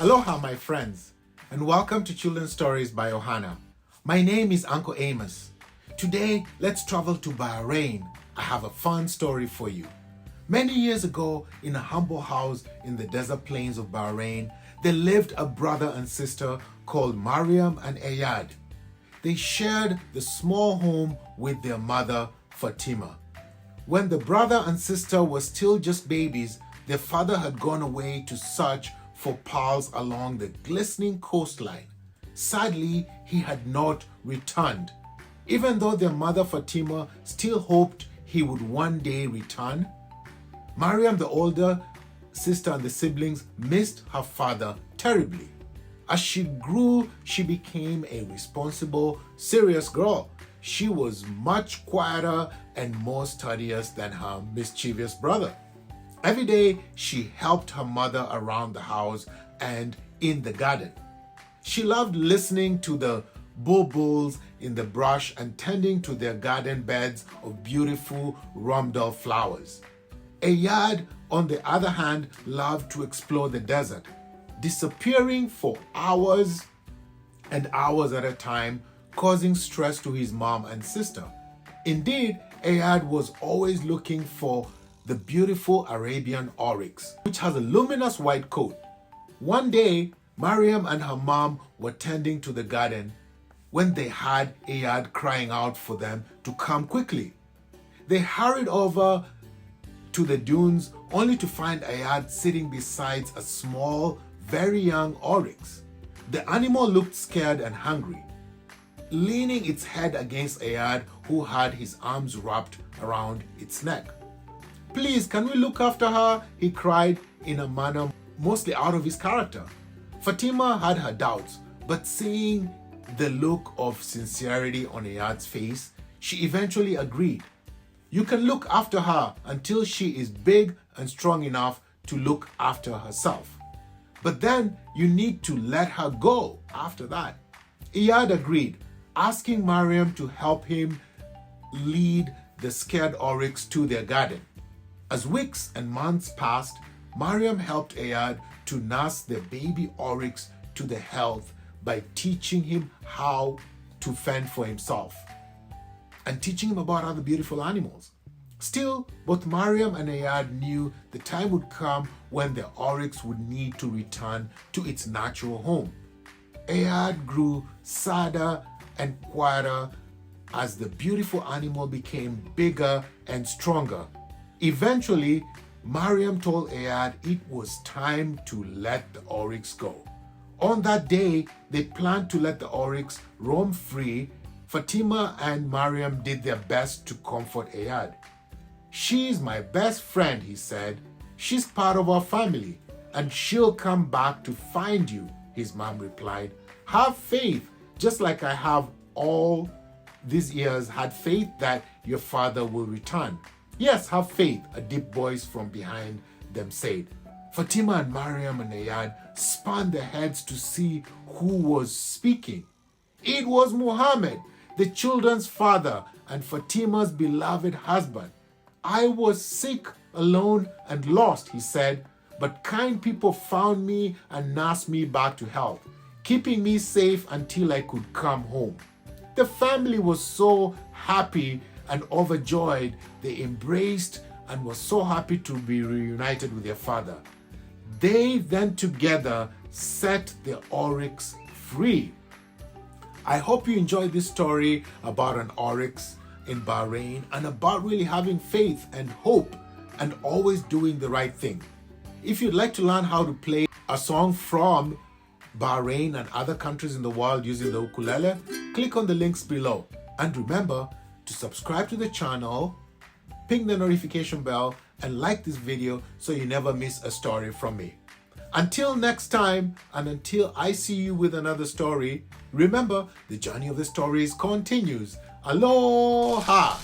Aloha, my friends, and welcome to Children's Stories by Ohana. My name is Uncle Amos. Today, let's travel to Bahrain. I have a fun story for you. Many years ago, in a humble house in the desert plains of Bahrain, there lived a brother and sister called Mariam and Ayad. They shared the small home with their mother, Fatima. When the brother and sister were still just babies, their father had gone away to search for pearls along the glistening coastline. Sadly, he had not returned. Even though their mother Fatima still hoped he would one day return, Mariam, the older sister, and the siblings missed her father terribly. As she grew, she became a responsible, serious girl. She was much quieter and more studious than her mischievous brother. Every day, she helped her mother around the house and in the garden. She loved listening to the bulbuls in the brush and tending to their garden beds of beautiful rhomdol flowers. Ayad, on the other hand, loved to explore the desert, disappearing for hours and hours at a time, causing stress to his mom and sister. Indeed, Ayad was always looking for the beautiful Arabian oryx, which has a luminous white coat. One day, Mariam and her mom were tending to the garden when they heard Ayad crying out for them to come quickly. They hurried over to the dunes only to find Ayad sitting beside a small, very young oryx. The animal looked scared and hungry, leaning its head against Ayad, who had his arms wrapped around its neck. "Please, can we look after her?" he cried in a manner mostly out of his character. Fatima had her doubts, but seeing the look of sincerity on Ayad's face, she eventually agreed. "You can look after her until she is big and strong enough to look after herself. But then you need to let her go after that." Ayad agreed, asking Mariam to help him lead the scared oryx to their garden. As weeks and months passed, Mariam helped Ayad to nurse the baby oryx to the health by teaching him how to fend for himself and teaching him about other beautiful animals. Still, both Mariam and Ayad knew the time would come when the oryx would need to return to its natural home. Ayad grew sadder and quieter as the beautiful animal became bigger and stronger. Eventually, Mariam told Ayad it was time to let the oryx go. On that day, they planned to let the oryx roam free. Fatima and Mariam did their best to comfort Ayad. "She's my best friend," he said. "She's part of our family, and she'll come back to find you," his mom replied. "Have faith, just like I have all these years had faith that your father will return." "Yes, have faith," a deep voice from behind them said. Fatima and Mariam and Ayad spun their heads to see who was speaking. It was Muhammad, the children's father and Fatima's beloved husband. "I was sick, alone, and lost," he said, "but kind people found me and nursed me back to health, keeping me safe until I could come home." The family was so happy and overjoyed. They embraced and were so happy to be reunited with their father. They then together set the oryx free. I hope you enjoyed this story about an oryx in Bahrain and about really having faith and hope and always doing the right thing. If you'd like to learn how to play a song from Bahrain and other countries in the world using the ukulele, click on the links below. And remember to subscribe to the channel, ping the notification bell, and like this video so you never miss a story from me. Until next time, and until I see you with another story, remember the journey of the stories continues. Aloha!